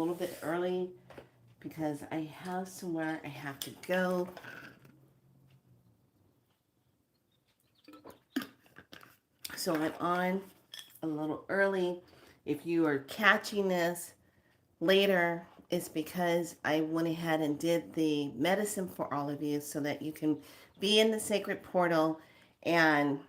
little bit early because I have somewhere I have to go. So I'm on a little early. If you are catching this later, it's because I went ahead and did the medicine for all of you so that you can be in the sacred portal and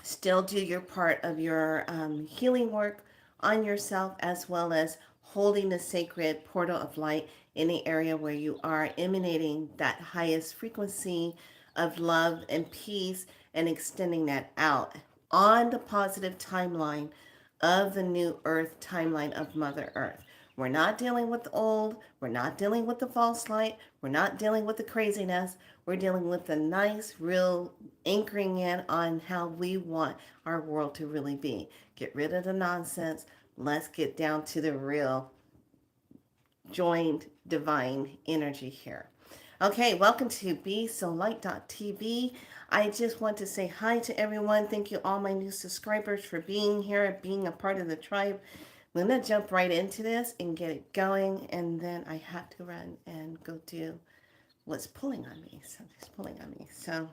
still do your part of your healing work on yourself, as well as holding the sacred portal of light in the area where you are, emanating that highest frequency of love and peace and extending that out on the positive timeline of the new earth timeline of Mother Earth. We're not dealing with the old. We're not dealing with the false light. We're not dealing with the craziness. We're dealing with the nice, real anchoring in on how we want our world to really be. Get rid of the nonsense. Let's get down to the real joined divine energy here. Okay, welcome to BeSoLight.tv. I just want to say hi to everyone. Thank you all my new subscribers for being here, being a part of the tribe. I'm going to jump right into this and get it going, and then I have to run and go do what's pulling on me. Something's pulling on me. So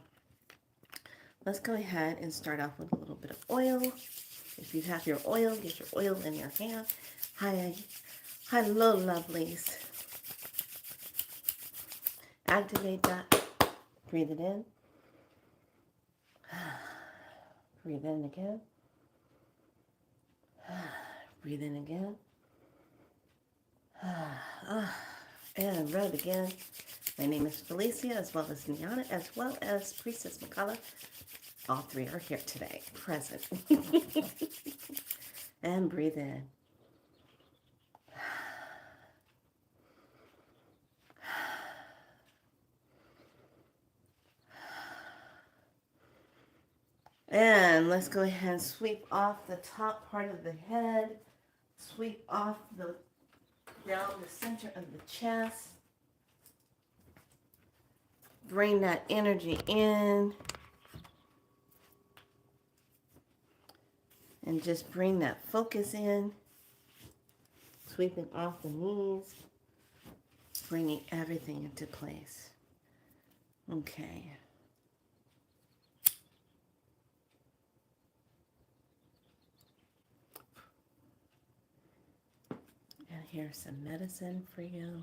let's go ahead and start off with a little bit of oil. If you have your oil, get your oil in your hand. Hi, hello, lovelies. Activate that. Breathe it in. Breathe in again. Breathe in again. And red again. My name is Felicia, as well as Niana, as well as Priestess Makala. All three are here today, present. And breathe in. And let's go ahead and sweep off the top part of the head. Sweep off down the center of the chest. Bring that energy in. And just bring that focus in. Sweeping off the knees. Bringing everything into place. Okay. And here's some medicine for you.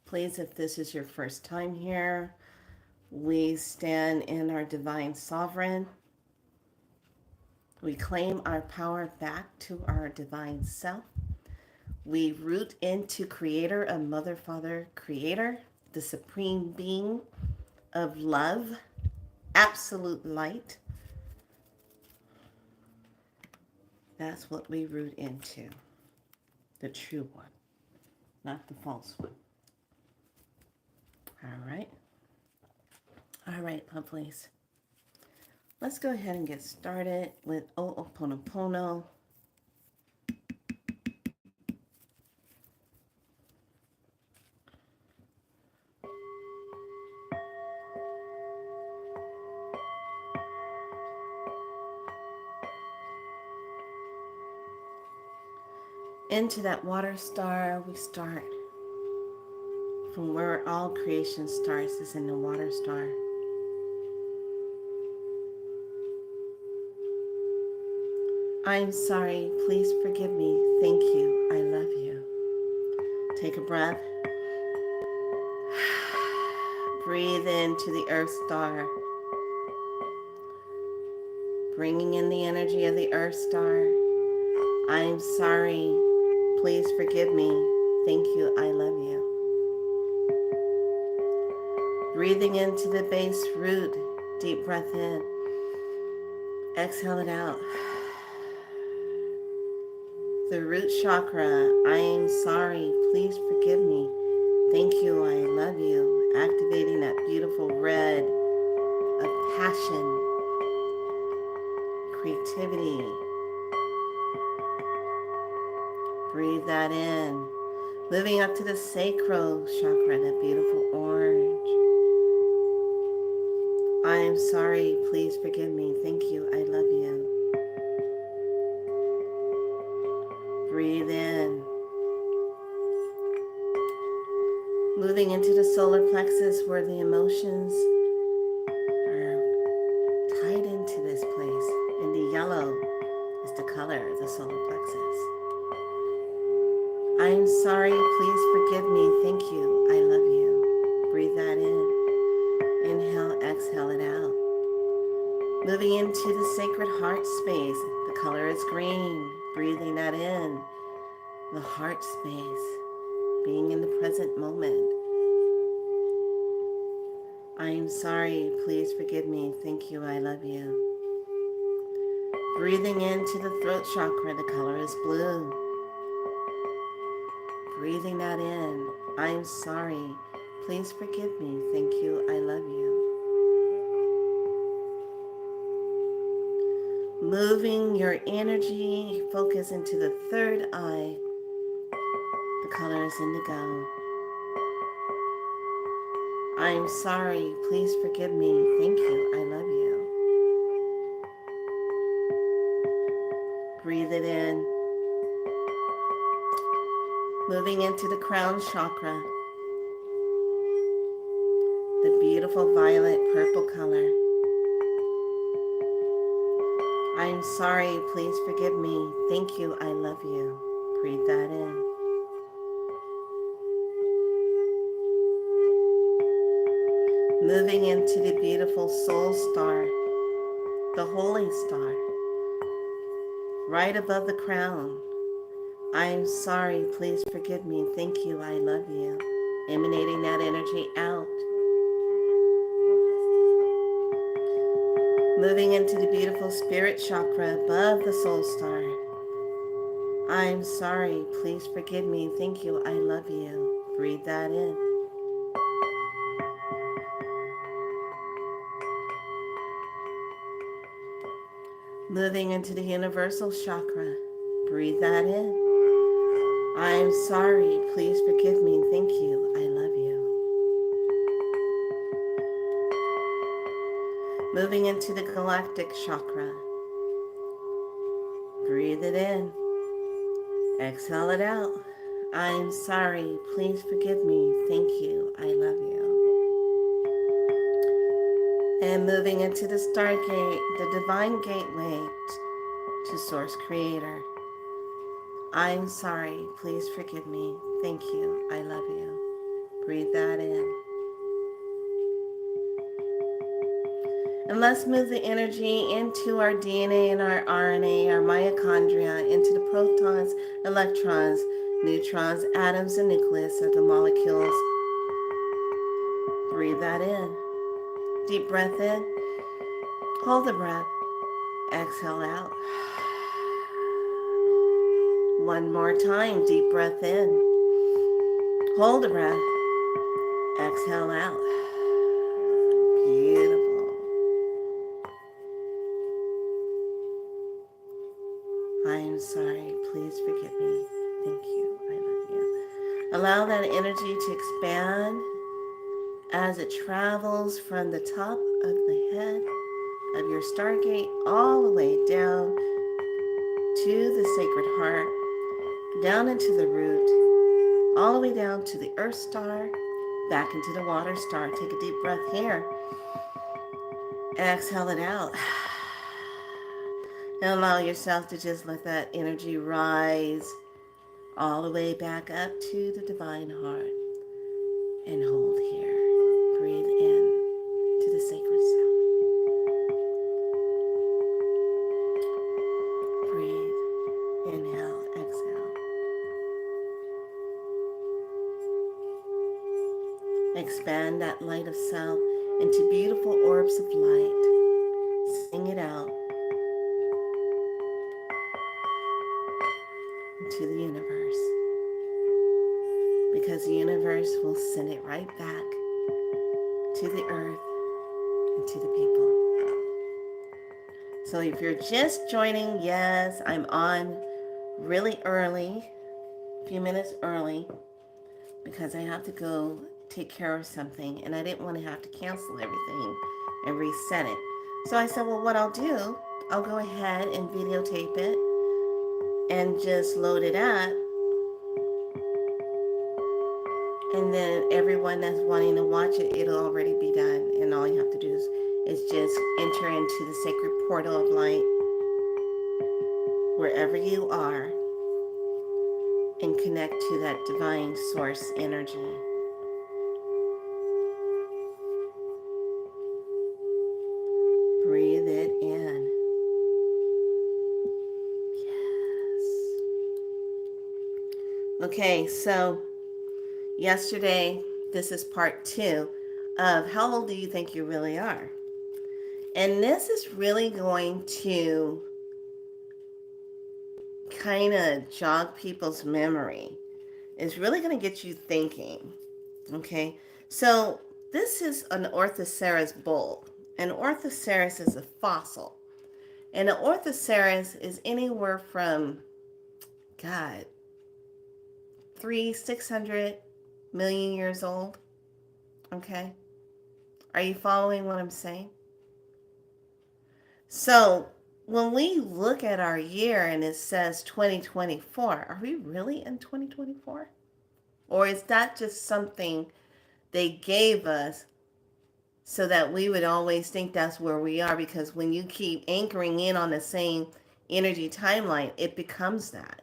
Please, if this is your first time here, we stand in our divine sovereign. We claim our power back to our divine self. We root into Creator, a Mother, Father, Creator, the Supreme Being of love, absolute light. That's what we root into, the true one, not the false one. All right, lovelies. Let's go ahead and get started with Ho'oponopono. Into that water star, we start from where all creation starts, is in the water star. I'm sorry, please forgive me. Thank you, I love you. Take a breath. Breathe into the earth star. Bringing in the energy of the earth star. I'm sorry, please forgive me. Thank you, I love you. Breathing into the base root. Deep breath in. Exhale it out. The root chakra. I am sorry. Please forgive me. Thank you. I love you. Activating that beautiful red of passion, creativity. Breathe that in. Moving up to the sacral chakra, that beautiful orange. I am sorry. Please forgive me. Thank you. I love you. Breathe in. Moving into the solar plexus where the emotions are tied into this place. And the yellow is the color of the solar plexus. I'm sorry, please forgive me. Thank you, I love you. Breathe that in. Inhale, exhale it out. Moving into the sacred heart space. The color is green. Breathing that in. The heart space. Being in the present moment. I am sorry. Please forgive me. Thank you. I love you. Breathing into the throat chakra. The color is blue. Breathing that in. I am sorry. Please forgive me. Thank you. I love you. Moving your energy, focus into the third eye. The color is indigo. I am sorry. Please forgive me. Thank you. I love you. Breathe it in. Moving into the crown chakra. The beautiful violet purple color. I am sorry. Please forgive me. Thank you. I love you. Breathe that in. Moving into the beautiful soul star, the holy star, right above the crown. I am sorry, please forgive me, thank you, I love you. Emanating that energy out. Moving into the beautiful spirit chakra above the soul star. I am sorry, please forgive me, thank you, I love you. Breathe that in. Moving into the universal chakra. Breathe that in. I am sorry. Please forgive me. Thank you. I love you. Moving into the galactic chakra. Breathe it in. Exhale it out. I am sorry. Please forgive me. Thank you. I love you. And moving into the Stargate, the divine gateway to Source Creator. I'm sorry. Please forgive me. Thank you. I love you. Breathe that in. And let's move the energy into our DNA and our RNA, our mitochondria, into the protons, electrons, neutrons, atoms, and nucleus of the molecules. Breathe that in. Deep breath in. Hold the breath. Exhale out. One more time. Deep breath in. Hold the breath. Exhale out. Beautiful. I am sorry. Please forgive me. Thank you. I love you. Allow that energy to expand as it travels from the top of the head of your Stargate all the way down to the Sacred Heart, down into the root, all the way down to the Earth Star, back into the Water Star. Take a deep breath here. Exhale it out. And allow yourself to just let that energy rise all the way back up to the Divine Heart. And hold here. Breathe in to the sacred self. Breathe. Inhale, exhale. Expand that light of self into beautiful orbs of light. Sing it out into the universe. Because the universe will send it right back to the earth and to the people. So if you're just joining, yes, I'm on really early, a few minutes early, because I have to go take care of something, and I didn't want to have to cancel everything and reset it. So I said, well, what I'll do, I'll go ahead and videotape it and just load it up. And then everyone that's wanting to watch it, it'll already be done. And all you have to do is just enter into the sacred portal of light wherever you are and connect to that divine source energy. Breathe it in. Yes. Okay, so yesterday, this is part 2 of how old do you think you really are? And this is really going to kind of jog people's memory. It's really going to get you thinking. Okay, so this is an Orthoceras bulb. An Orthoceras is a fossil. And an Orthoceras is anywhere from, God, 600 million years old. Okay, are you following what I'm saying? So when we look at our year and it says 2024, are we really in 2024? Or is that just something they gave us so that we would always think that's where we are? Because when you keep anchoring in on the same energy timeline, it becomes that.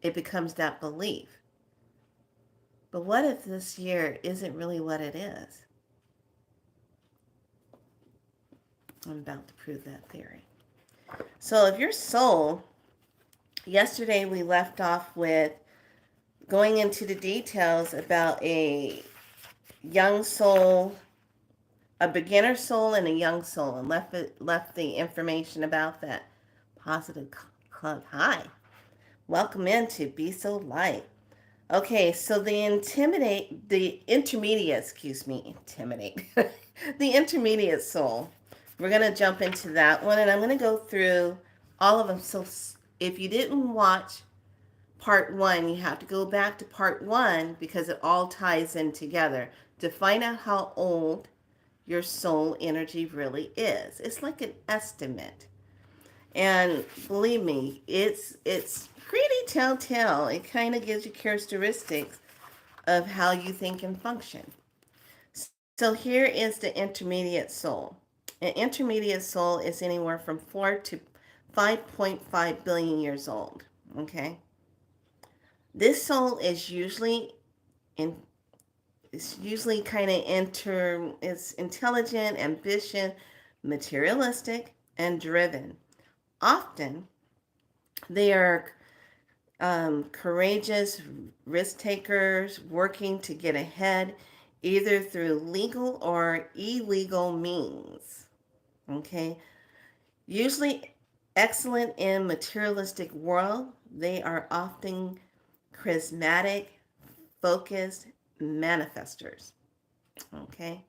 It becomes that belief. But what if this year isn't really what it is? I'm about to prove that theory. So if your soul, yesterday we left off with going into the details about a young soul, a beginner soul, and a young soul, and left the information about that. Positive Club. Hi, welcome into Be So Light. Okay, so the intermediate soul. We're gonna jump into that one, and I'm gonna go through all of them. So if you didn't watch part 1, you have to go back to part 1 because it all ties in together to find out how old your soul energy really is. It's like an estimate. And believe me, it's pretty telltale. It kind of gives you characteristics of how you think and function. So here is the intermediate soul. An intermediate soul is anywhere from 4 to 5.5 billion years old. Okay? This soul is usually kind of it's intelligent, ambitious, materialistic, and driven. Often, they are courageous risk takers working to get ahead either through legal or illegal means. Okay? Usually excellent in materialistic world, they are often charismatic, focused manifestors. Okay?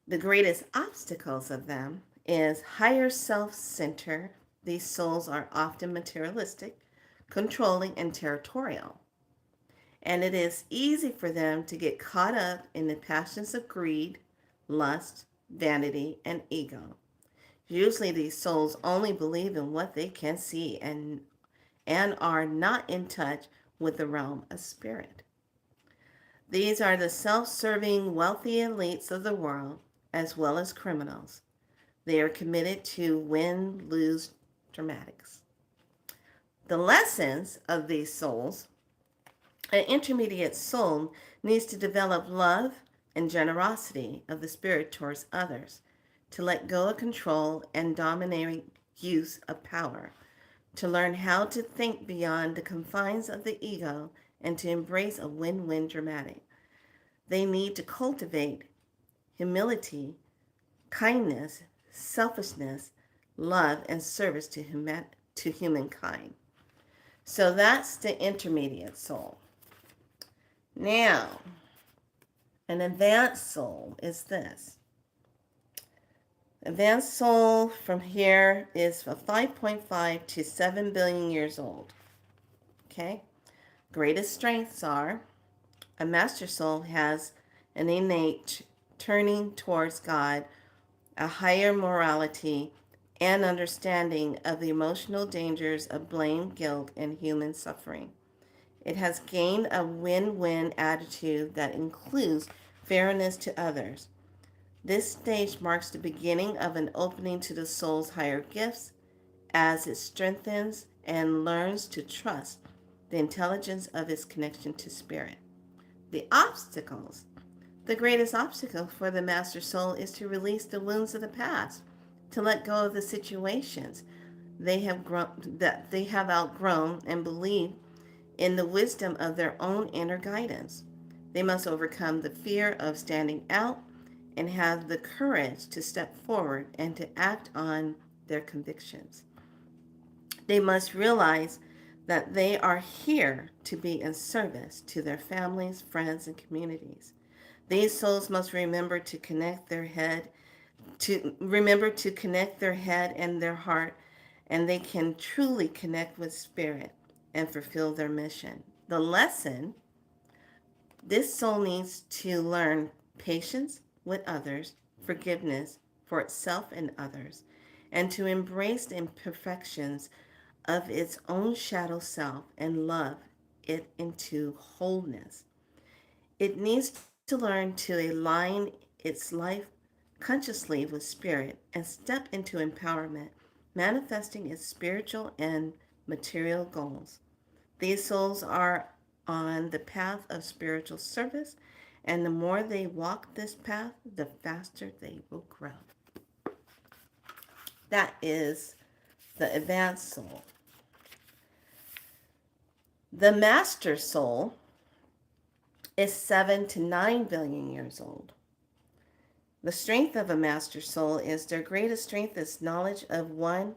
The greatest obstacles of them is higher self-centered. These souls are often materialistic, controlling, and territorial. And it is easy for them to get caught up in the passions of greed, lust, vanity, and ego. Usually these souls only believe in what they can see and are not in touch with the realm of spirit. These are the self-serving, wealthy elites of the world, as well as criminals. They are committed to win-lose dramatics. The lessons of these souls: an intermediate soul needs to develop love and generosity of the spirit towards others, to let go of control and dominating use of power, to learn how to think beyond the confines of the ego, and to embrace a win-win dramatic. They need to cultivate humility, kindness, selfishness, love, and service to humankind. So that's the intermediate soul. Now, an advanced soul is this. Advanced soul from here is from 5.5 to 7 billion years old. Okay? Greatest strengths are: a master soul has an innate turning towards God, a higher morality, and understanding of the emotional dangers of blame, guilt, and human suffering. It has gained a win-win attitude that includes fairness to others. This stage marks the beginning of an opening to the soul's higher gifts as it strengthens and learns to trust the intelligence of its connection to spirit. The obstacles. The greatest obstacle for the master soul is to release the wounds of the past, to let go of the situations they have outgrown and believe in the wisdom of their own inner guidance. They must overcome the fear of standing out and have the courage to step forward and to act on their convictions. They must realize that they are here to be in service to their families, friends, and communities. These souls must remember to connect their head and their heart, and they can truly connect with spirit and fulfill their mission. The lesson: this soul needs to learn patience with others, forgiveness for itself and others, and to embrace the imperfections of its own shadow self and love it into wholeness. It needs to learn to align its life consciously with spirit and step into empowerment, manifesting its spiritual and material goals. These souls are on the path of spiritual service, and the more they walk this path, the faster they will grow. That is the advanced soul. The master soul is 7 to 9 billion years old. The strength of a master soul is their greatest strength is knowledge of one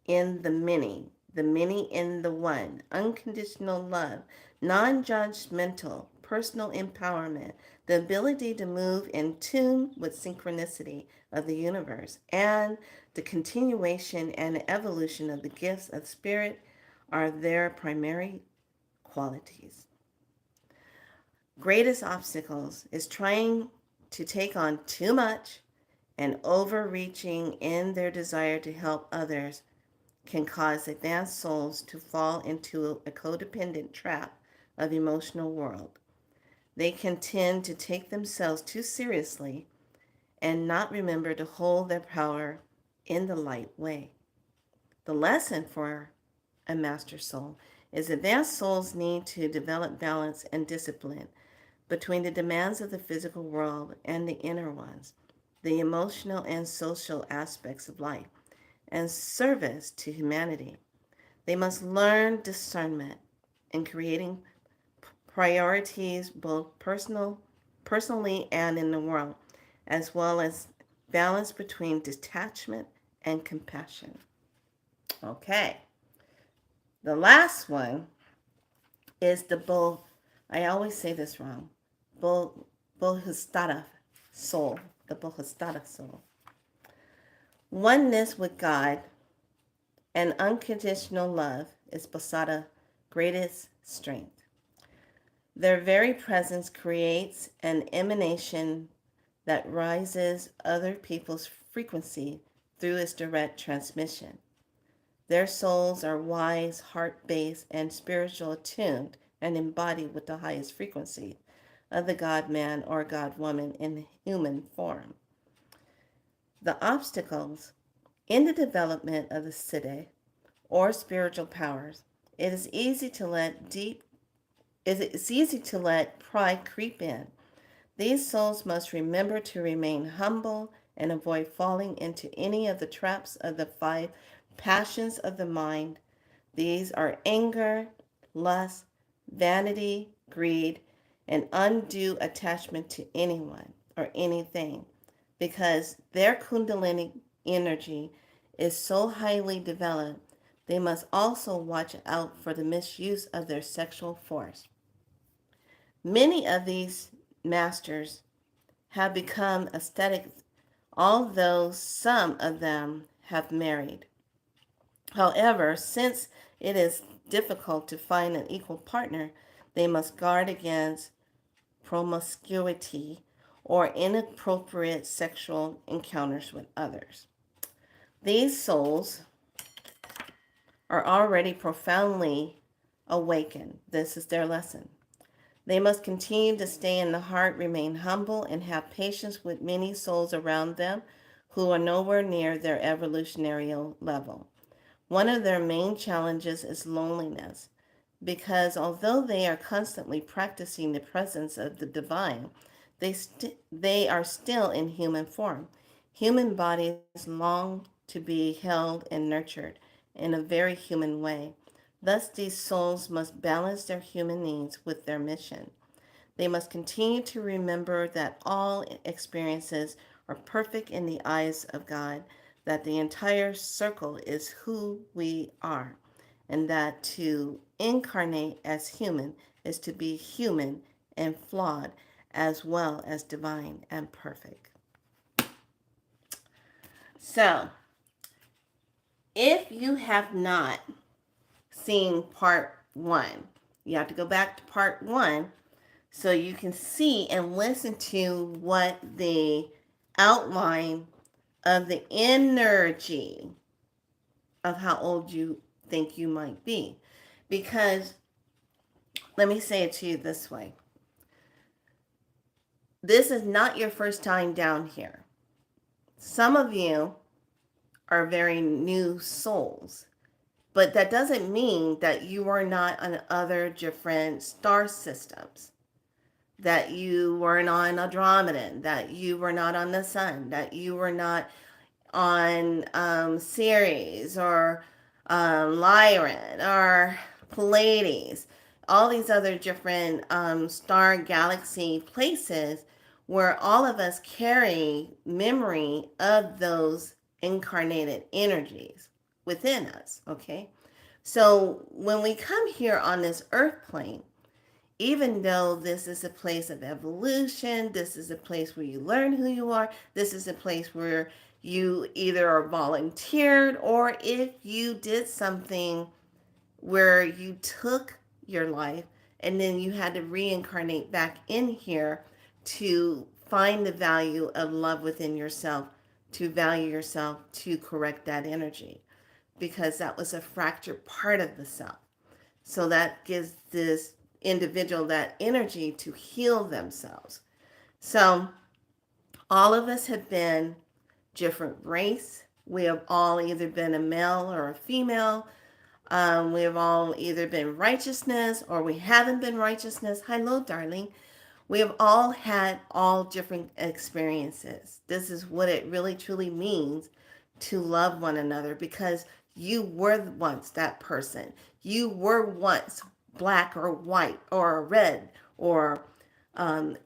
in the many in the one, unconditional love, non judgmental, personal empowerment, the ability to move in tune with synchronicity of the universe, and the continuation and evolution of the gifts of spirit are their primary qualities. Greatest obstacles is trying to take on too much and overreaching in their desire to help others can cause advanced souls to fall into a codependent trap of emotional world. They can tend to take themselves too seriously and not remember to hold their power in the light way. The lesson for a master soul is advanced souls need to develop balance and discipline between the demands of the physical world and the inner ones, the emotional and social aspects of life, and service to humanity. They must learn discernment in creating priorities both personally and in the world, as well as balance between detachment and compassion. Okay. The last one is the bull. I always say this wrong. Bohistata soul. The Bohistata soul. Oneness with God and unconditional love is Bodhisattva's greatest strength. Their very presence creates an emanation that rises other people's frequency through its direct transmission. Their souls are wise, heart-based, and spiritual attuned and embodied with the highest frequency of the God-man or God-woman in human form. The obstacles in the development of the Siddhi or spiritual powers, it's easy to let pride creep in. These souls must remember to remain humble and avoid falling into any of the traps of the 5 passions of the mind. These are anger, lust, vanity, greed, and undue attachment to anyone or anything, because their Kundalini energy is so highly developed. They must also watch out for the misuse of their sexual force. Many of these masters have become ascetics, although some of them have married. However, since it is difficult to find an equal partner, they must guard against promiscuity or inappropriate sexual encounters with others. These souls are already profoundly awakened. This is their lesson. They must continue to stay in the heart, remain humble, and have patience with many souls around them who are nowhere near their evolutionary level. One of their main challenges is loneliness, because although they are constantly practicing the presence of the divine, they are still in human form. Human bodies long to be held and nurtured in a very human way. Thus, these souls must balance their human needs with their mission. They must continue to remember that all experiences are perfect in the eyes of God, that the entire circle is who we are, and that to incarnate as human is to be human and flawed as well as divine and perfect. So, if you have not seen part one, you have to go back to part one so you can see and listen to what the outline of the energy of how old you think you might be. Because let me say it to you this way. This is not your first time down here. Some of you are very new souls, but that doesn't mean that you are not on other different star systems, that you weren't on Andromeda, that you were not on the sun, that you were not on Ceres or Lyran or Pleiades, all these other different star galaxy places where all of us carry memory of those incarnated energies within us, okay? So when we come here on this earth plane, even though this is a place of evolution, this is a place where you learn who you are, this is a place where you either are volunteered or if you did something where you took your life and then you had to reincarnate back in here to find the value of love within yourself, to value yourself, to correct that energy, because that was a fractured part of the self. So that gives this individual that energy to heal themselves. So all of us have been different race. We have all either been a male or a female. We have all either been righteousness or we haven't been righteousness. Hello, darling. We have all had all different experiences. This is what it really truly means to love one another, because you were once that person. You were once black or white or red or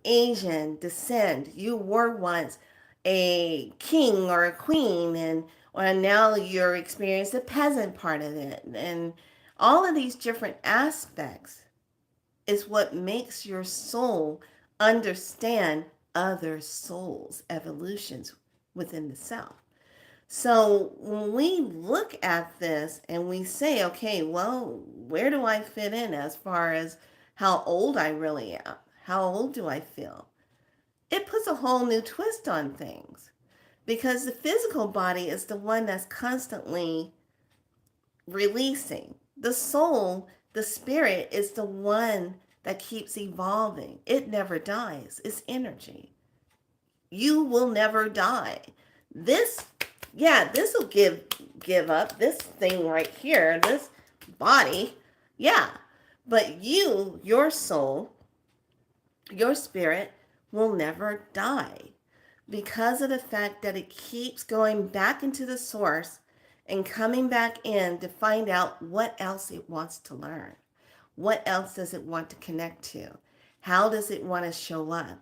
Asian descent. You were once a king or a queen, and now you're experiencing the peasant part of it. And all of these different aspects is what makes your soul understand other souls' evolutions within the self. So when we look at this and we say, okay, well, where do I fit in as far as how old I really am? How old do I feel? It puts a whole new twist on things, because the physical body is the one that's constantly releasing. The soul, the spirit, is the one that keeps evolving. It never dies. It's energy. You will never die. This, yeah, this will give up. This thing right here, this body, yeah. But you, your soul, your spirit will never die, because of the fact that it keeps going back into the source and coming back in to find out what else it wants to learn. What else does it want to connect to? How does it want to show up?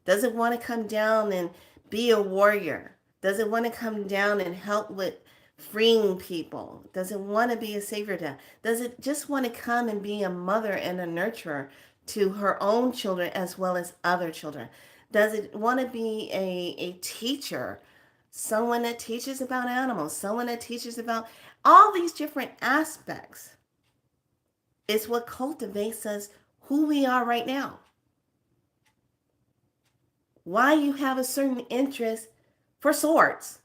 Does it want to come down and be a warrior? Does it want to come down and help with freeing people? Does it want to be a savior? Does it just want to come and be a mother and a nurturer to her own children as well as other children? Does it want to be a teacher, someone that teaches about animals, someone that teaches about all these different aspects? It's what cultivates us who we are right now. Why you have a certain interest for swords.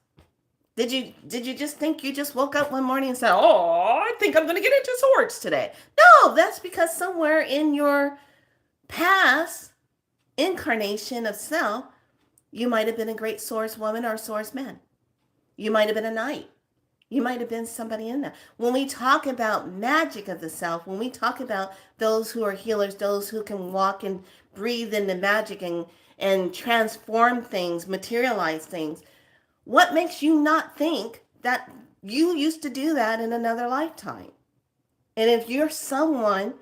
Did you just think you just woke up one morning and said, "Oh, I think I'm going to get into swords today"? No, that's because somewhere in your past incarnation of self, you might have been a great swords woman or a swords man. You might have been a knight. You might have been somebody in there. When we talk about magic of the self, when we talk about those who are healers, those who can walk and breathe in the magic and transform things, materialize things, what makes you not think that you used to do that in another lifetime? And if you're someone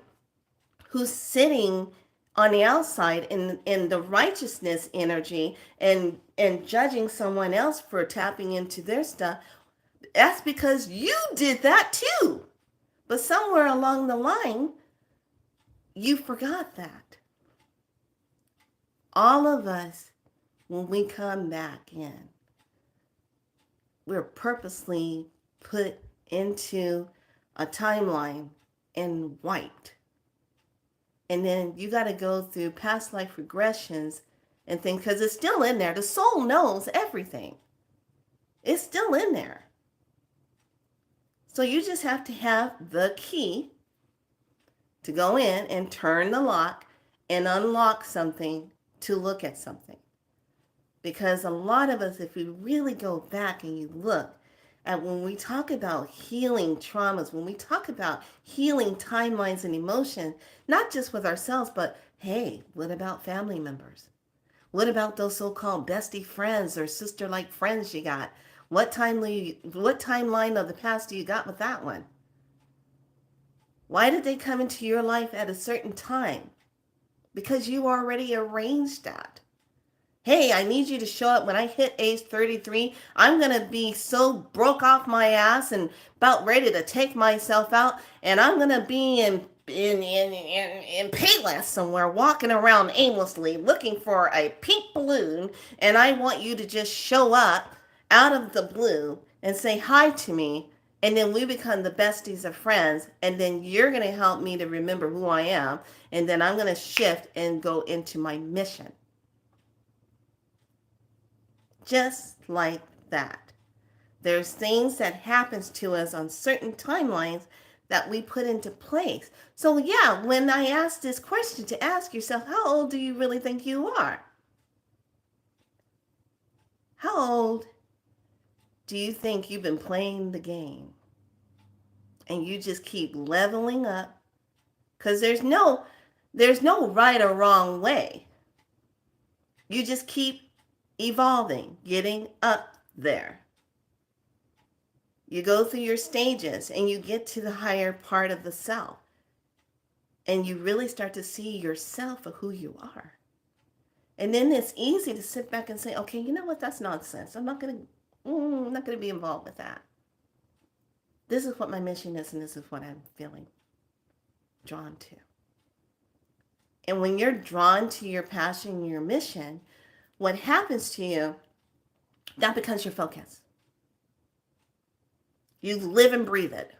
who's sitting on the outside in the righteousness energy and judging someone else for tapping into their stuff, that's because you did that too. But somewhere along the line, you forgot that. All of us, when we come back in, we're purposely put into a timeline and wiped. And then you got to go through past life regressions and things because it's still in there. The soul knows everything. It's still in there. So you just have to have the key to go in and turn the lock and unlock something to look at something. Because a lot of us, if we really go back and you look at when we talk about healing traumas, when we talk about healing timelines and emotion, not just with ourselves, but hey, what about family members? What about those so-called bestie friends or sister-like friends you got? What timeline of the past do you got with that one? Why did they come into your life at a certain time? Because you already arranged that. Hey, I need you to show up when I hit age 33. I'm going to be so broke off my ass and about ready to take myself out. And I'm going to be in Payless somewhere, walking around aimlessly looking for a pink balloon. And I want you to just show up out of the blue and say hi to me. And then we become the besties of friends. And then you're going to help me to remember who I am. And then I'm going to shift and go into my mission. Just like that. There's things that happens to us on certain timelines that we put into place. So yeah, when I ask this question to ask yourself, how old do you really think you are? How old do you think you've been playing the game? And you just keep leveling up because there's no right or wrong way. You just keep evolving, getting up there. You go through your stages and you get to the higher part of the self. And you really start to see yourself for who you are. And then it's easy to sit back and say, okay, you know what? That's nonsense. I'm not going to be involved with that. This is what my mission is, and this is what I'm feeling drawn to. And when you're drawn to your passion and your mission, what happens to you, that becomes your focus. You live and breathe it.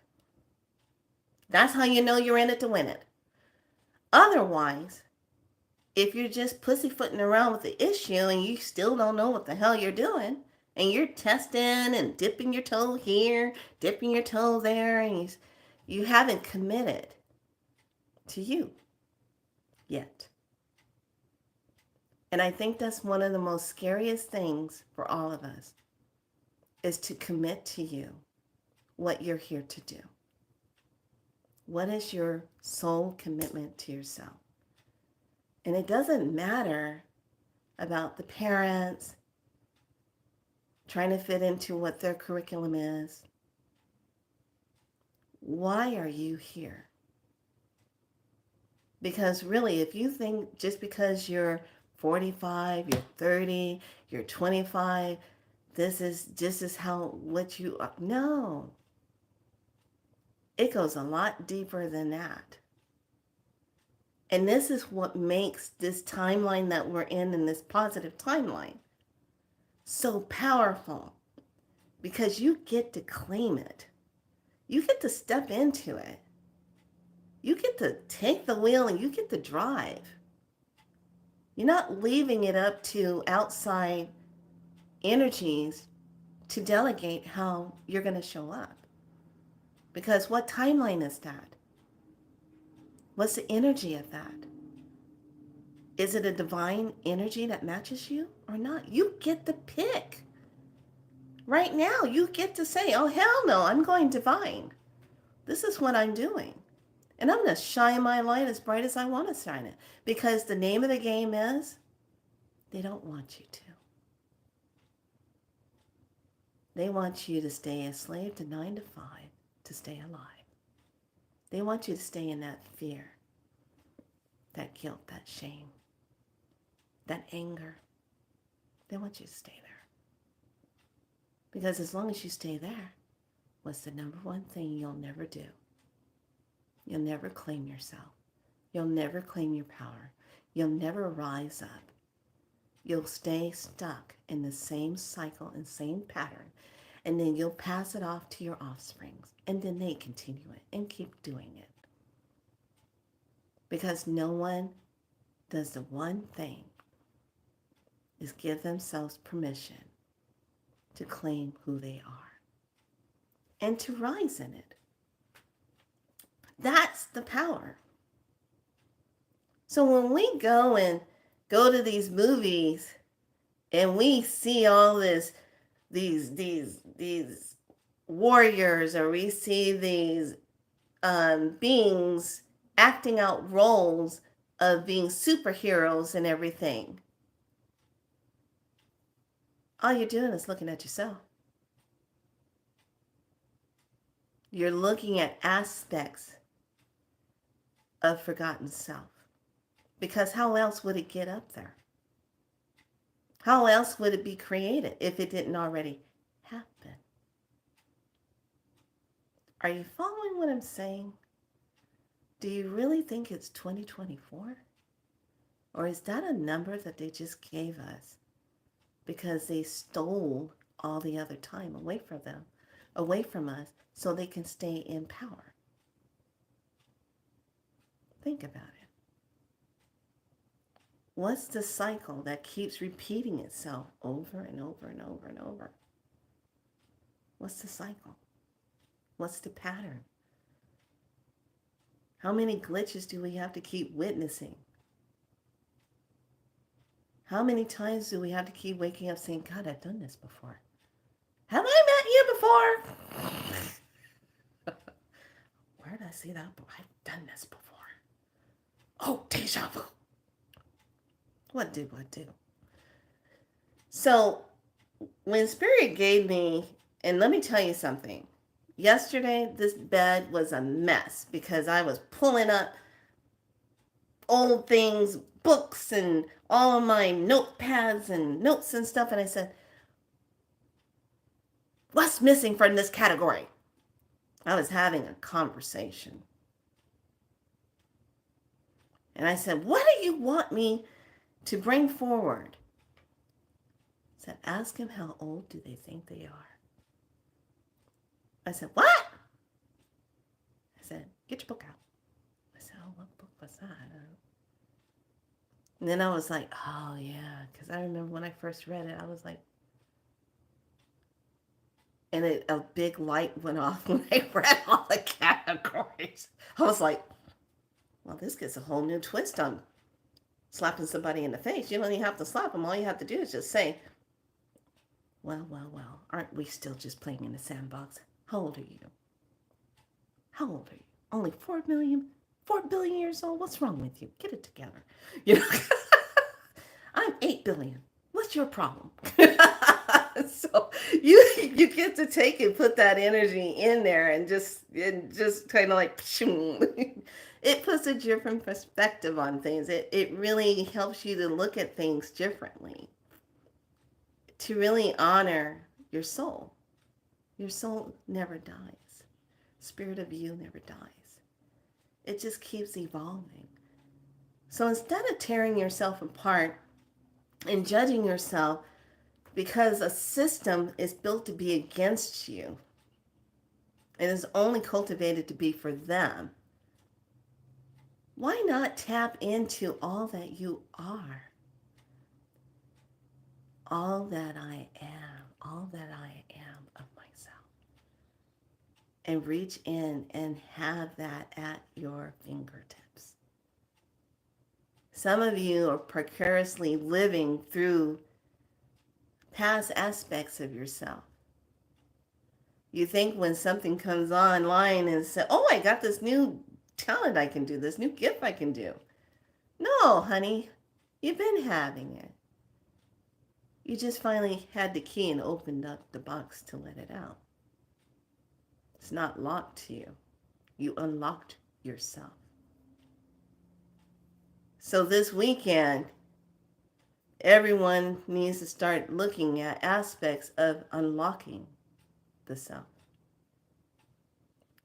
That's how you know you're in it to win it. Otherwise, if you're just pussyfooting around with the issue and you still don't know what the hell you're doing, and you're testing and dipping your toe here, dipping your toe there, and you haven't committed to you yet. And I think that's one of the most scariest things for all of us, is to commit to you what you're here to do. What is your soul commitment to yourself? And it doesn't matter about the parents trying to fit into what their curriculum is. Why are you here? Because really, if you think just because you're 45, you're 30, you're 25, this is how what you are. No. It goes a lot deeper than that. And this is what makes this timeline that we're in this positive timeline, so powerful, because you get to claim it. You get to step into it. You get to take the wheel and you get to drive. You're not leaving it up to outside energies to delegate how you're going to show up. Because what timeline is that? What's the energy of that? Is it a divine energy that matches you or not? You get the pick. Right now, you get to say, oh, hell no, I'm going divine. This is what I'm doing. And I'm going to shine my light as bright as I want to shine it. Because the name of the game is, they don't want you to. They want you to stay a slave to 9 to 5 to stay alive. They want you to stay in that fear, that guilt, that shame, that anger. They want you to stay there. Because as long as you stay there, what's the number one thing you'll never do? You'll never claim yourself. You'll never claim your power. You'll never rise up. You'll stay stuck in the same cycle and same pattern. And then you'll pass it off to your offsprings. And then they continue it and keep doing it. Because no one does the one thing is give themselves permission to claim who they are and to rise in it. That's the power. So when we go to these movies and we see all these warriors, or we see these beings acting out roles of being superheroes and everything, all you're doing is looking at yourself. You're looking at aspects of forgotten self. Because how else would it get up there? How else would it be created if it didn't already happen? Are you following what I'm saying? Do you really think it's 2024? Or is that a number that they just gave us because they stole all the other time away from us, so they can stay in power? Think about it. What's the cycle that keeps repeating itself over and over and over and over? What's the cycle? What's the pattern? How many glitches do we have to keep witnessing? How many times do we have to keep waking up saying, God, I've done this before? Have I met you before? Where did I see that? I've done this before. Oh, deja vu. What do? So when Spirit gave me, and let me tell you something. Yesterday, this bed was a mess because I was pulling up old things, books, and all of my notepads and notes and stuff. And I said, what's missing from this category? I was having a conversation. And I said, what do you want me to bring forward? I said, ask him how old do they think they are. I said, what? I said, get your book out. I said, oh, what book was that? And then I was like, oh, yeah, because I remember when I first read it, I was like, and a big light went off when I read all the categories. I was like, well, this gets a whole new twist on slapping somebody in the face. You don't even have to slap them. All you have to do is just say, well, aren't we still just playing in the sandbox? How old are you? How old are you? Only 4 billion years old? What's wrong with you? Get it together. You know, I'm 8 billion. What's your problem? So you get to take and put that energy in there and just kind of like, it puts a different perspective on things. It really helps you to look at things differently, to really honor your soul. Your soul never dies. Spirit of you never dies. It just keeps evolving. So instead of tearing yourself apart and judging yourself because a system is built to be against you and is only cultivated to be for them, why not tap into all that you are? All that I am, all that I am. and reach in and have that at your fingertips. Some of you are precariously living through past aspects of yourself. You think when something comes online and say, oh, I got this new talent I can do, this new gift I can do. No, honey, you've been having it. You just finally had the key and opened up the box to let it out. It's not locked to you. You unlocked yourself. So this weekend, everyone needs to start looking at aspects of unlocking the self.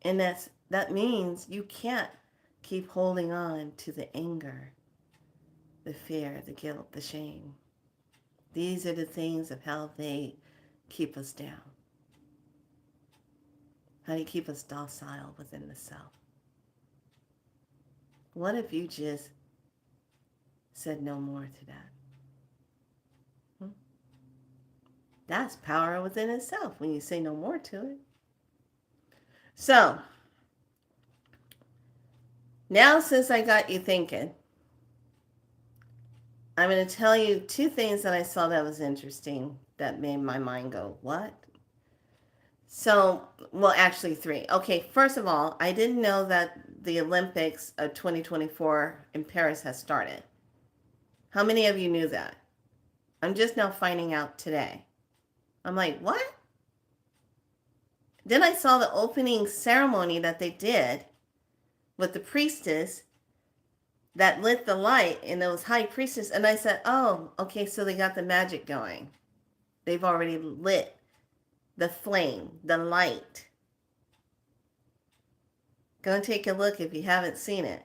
And that means you can't keep holding on to the anger, the fear, the guilt, the shame. These are the things of how they keep us down. How do you keep us docile within the self? What if you just said no more to that? That's power within itself when you say no more to it. So, now since I got you thinking, I'm going to tell you two things that I saw that was interesting that made my mind go, what? So, well, actually three. Okay, first of all, I didn't know that the Olympics of 2024 in Paris has started. How many of you knew that? I'm just now finding out today. I'm like, what? Then I saw the opening ceremony that they did with the priestess that lit the light, and it was high priestess. And I said, oh, okay, so they got the magic going. They've already lit the flame, the light. Go and take a look if you haven't seen it.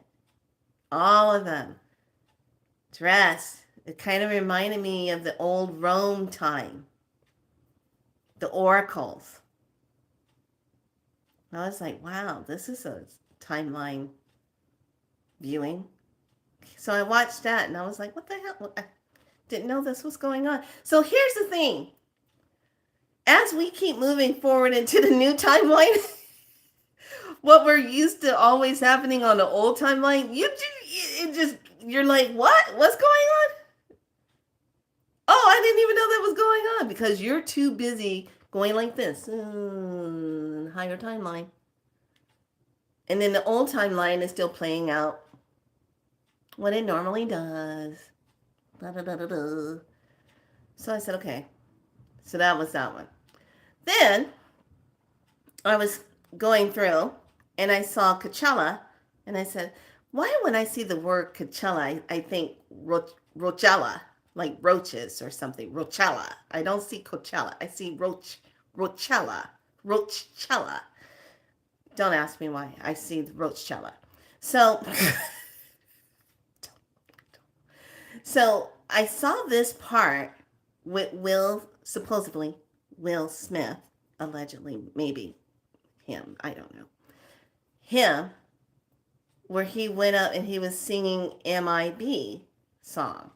All of them dressed. It kind of reminded me of the old Rome time. The oracles. I was like, wow, this is a timeline viewing. So I watched that and I was like, what the hell? I didn't know this was going on. So here's the thing. As we keep moving forward into the new timeline, what we're used to always happening on the old timeline, you're like, what? What's going on? Oh, I didn't even know that was going on because you're too busy going like this, higher timeline. And then the old timeline is still playing out what it normally does. So I said, okay. So that was that one. Then I was going through and I saw Coachella and I said, why when I see the word Coachella, I think Rochella, like roaches or something. Rochella. I don't see Coachella. I see Rochella. Rochella. Don't ask me why. I see the Rochella. So, so I saw this part with supposedly Will Smith, allegedly, maybe him, I don't know. Him, where he went up and he was singing MIB song.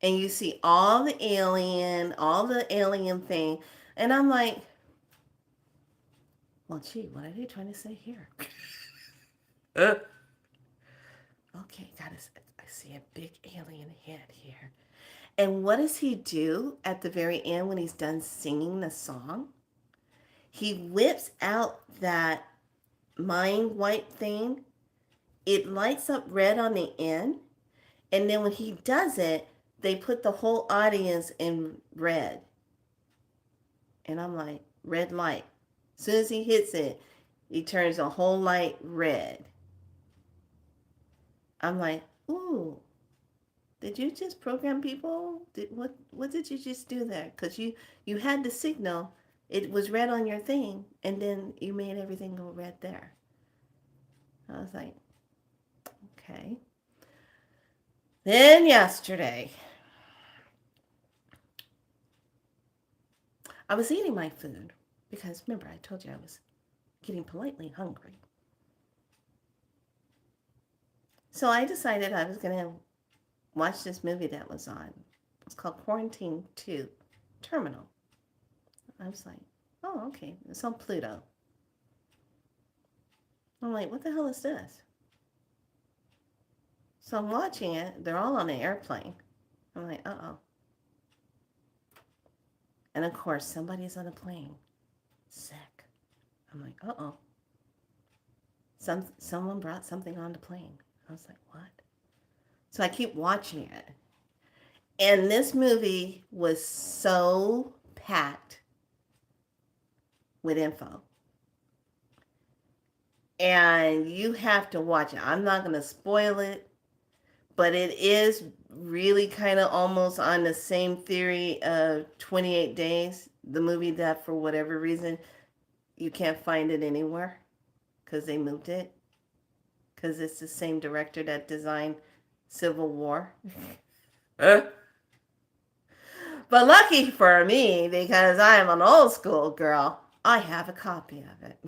And you see all the alien thing. And I'm like, well, gee, what are they trying to say here? Okay, I see a big alien head here. And what does he do at the very end when he's done singing the song? He whips out that mind wipe thing. It lights up red on the end. And then when he does it, they put the whole audience in red. And I'm like, red light. As soon as he hits it, he turns the whole light red. I'm like, ooh, did you just program people? What did you just do there? Because you had the signal. It was red on your thing, and then you made everything go red there. I was like, okay. Then yesterday, I was eating my food because remember I told you I was getting politely hungry. So I decided I was going to watch this movie that was on. It's called Quarantine 2 Terminal. I was like, oh, okay. It's on Pluto. I'm like, what the hell is this? So I'm watching it. They're all on an airplane. I'm like, uh-oh. And of course, somebody's on a plane sick. I'm like, uh-oh. Someone brought something on the plane. I was like, what? So I keep watching it. And this movie was so packed with info. And you have to watch it. I'm not going to spoil it, but it is really kind of almost on the same theory of 28 Days, the movie that for whatever reason you can't find it anywhere because they moved it. Because it's the same director that designed Civil War. But lucky for me, because I am an old school girl, I have a copy of it.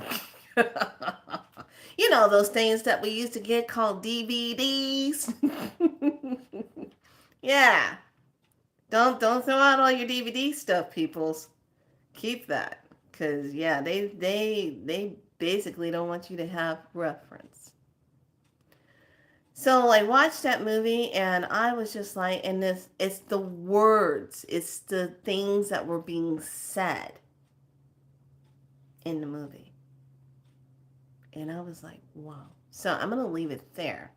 You know, those things that we used to get called DVDs. Yeah. Don't throw out all your DVD stuff, peoples. Keep that. Cause yeah, they basically don't want you to have reference. So I watched that movie and I was just like, and this, it's the words, it's the things that were being said in the movie. And I was like, whoa. So I'm going to leave it there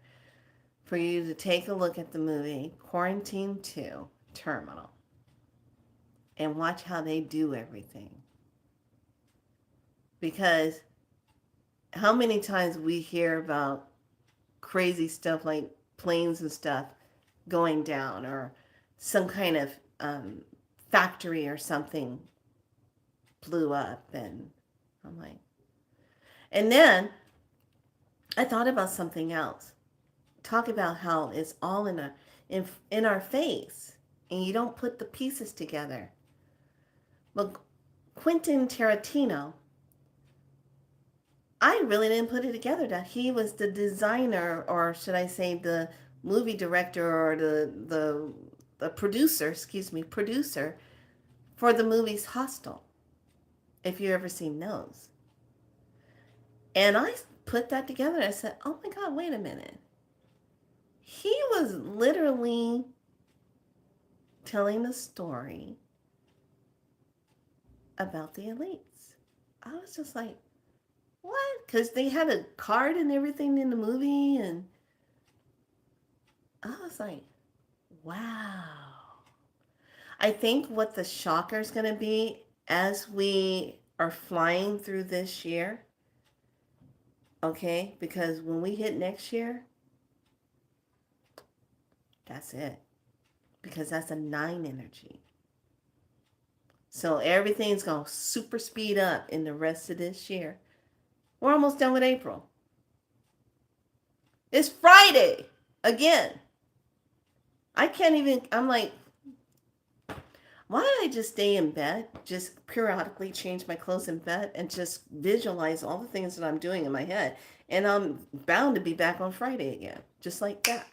for you to take a look at the movie Quarantine 2 Terminal and watch how they do everything. Because how many times we hear about crazy stuff like planes and stuff going down or some kind of factory or something blew up, and I'm like, and then I thought about something else. Talk about how it's all in our face and you don't put the pieces together. But Quentin Tarantino, I really didn't put it together that he was the designer, or should I say the movie director, or the producer, producer for the movies Hostel, if you ever seen those. And I put that together and I said, oh my God, wait a minute. He was literally telling a story about the elites. I was just like, what? Because they had a card and everything in the movie, and I was like, wow. I think what the shocker is going to be as we are flying through this year, okay, because when we hit next year, that's it. Because that's a 9 energy. So everything's going to super speed up in the rest of this year. We're almost done with April. It's Friday again. I can't even, I'm like, why don't I just stay in bed, just periodically change my clothes in bed and just visualize all the things that I'm doing in my head. And I'm bound to be back on Friday again, just like that.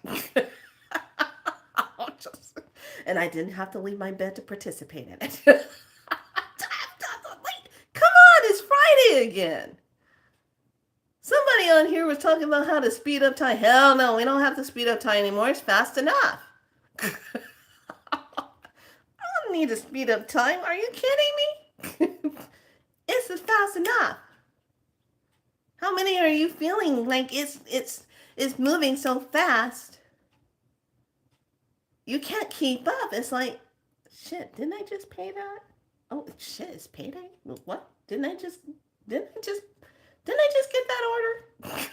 And I didn't have to leave my bed to participate in it. Wait, come on, it's Friday again. Somebody on here was talking about how to speed up time. Hell no, we don't have to speed up time anymore. It's fast enough. I don't need to speed up time. Are you kidding me? It's fast enough. How many are you feeling like it's moving so fast? You can't keep up. It's like, shit, didn't I just pay that? Oh shit, it's payday? What? Didn't I just get that order?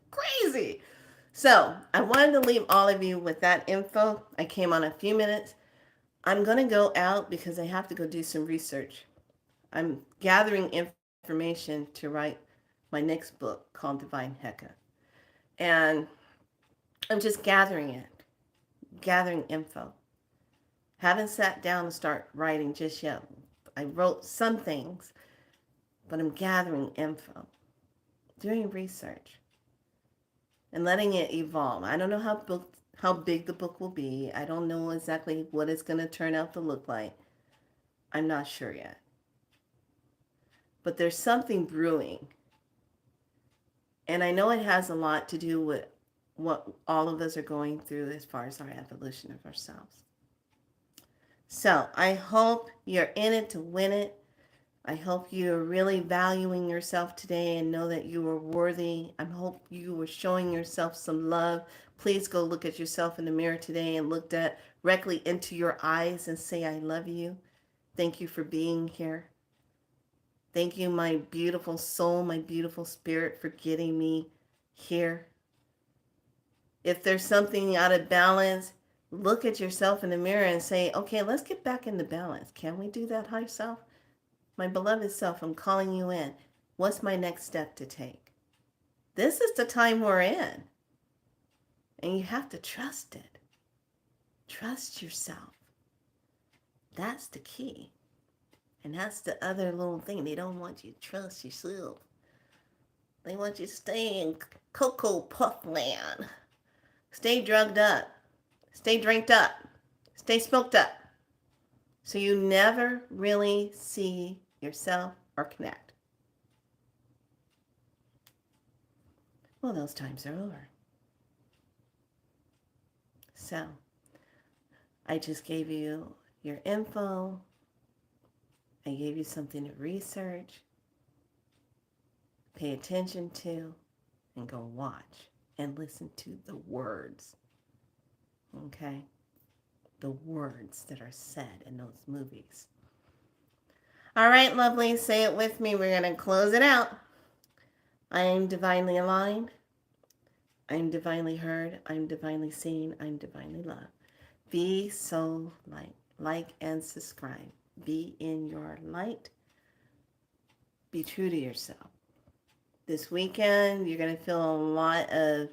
Crazy. So I wanted to leave all of you with that info. I came on a few minutes. I'm going to go out because I have to go do some research. I'm gathering information to write my next book called Divine Heka. And I'm just gathering info. Haven't sat down to start writing just yet. I wrote some things, but I'm gathering info, doing research, and letting it evolve. I don't know how big the book will be. I don't know exactly what it's going to turn out to look like. I'm not sure yet. But there's something brewing And I know it has a lot to do with what all of us are going through as far as our evolution of ourselves. So I hope you're in it to win it. I hope you're really valuing yourself today and know that you are worthy. I hope you are showing yourself some love. Please go look at yourself in the mirror today and look directly into your eyes and say, I love you. Thank you for being here. Thank you, my beautiful soul, my beautiful spirit, for getting me here. If there's something out of balance, look at yourself in the mirror and say, okay, let's get back into balance. Can we do that, high self? My beloved self, I'm calling you in. What's my next step to take? This is the time we're in. And you have to trust it. Trust yourself. That's the key. And that's the other little thing. They don't want you to trust yourself. They want you to stay in Cocoa Puff land. Stay drugged up. Stay drinked up. Stay smoked up. So you never really see yourself or connect. Well, those times are over. So I just gave you your info. I gave you something to research, pay attention to, and go watch and listen to the words. Okay? The words that are said in those movies. All right, lovely, say it with me. We're going to close it out. I am divinely aligned. I am divinely heard. I am divinely seen. I am divinely loved. Be so light. Like and subscribe. Be in your light. Be true to yourself. This weekend, you're going to feel a lot of...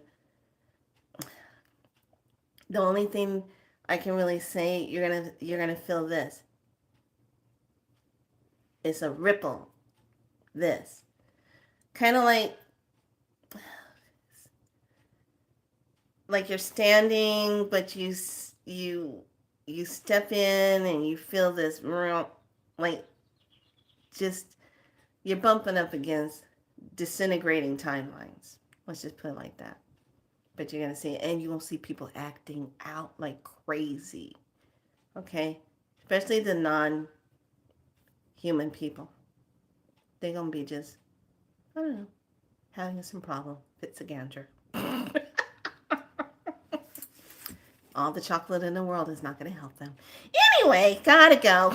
The only thing I can really say, you're gonna feel this. It's a ripple. This. Kind of like you're standing, but you step in and you feel this, like, just, you're bumping up against disintegrating timelines. Let's just put it like that. But you're going to see it, and you won't see people acting out like crazy. Okay? Especially the non-human people. They're going to be just, I don't know, having some problem. Fits a gander. All the chocolate in the world is not going to help them. Anyway, gotta go.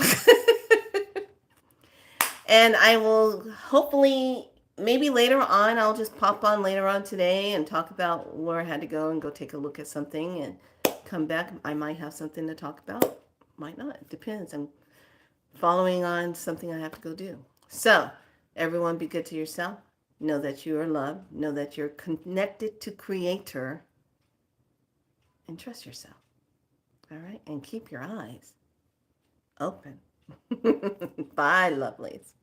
And I will hopefully, maybe later on, I'll just pop on later on today and talk about where I had to go and go take a look at something and come back. I might have something to talk about. Might not. It depends. I'm following on something I have to go do. So, everyone be good to yourself. Know that you are loved. Know that you're connected to Creator. And trust yourself. All right? And keep your eyes open. Bye, lovelies.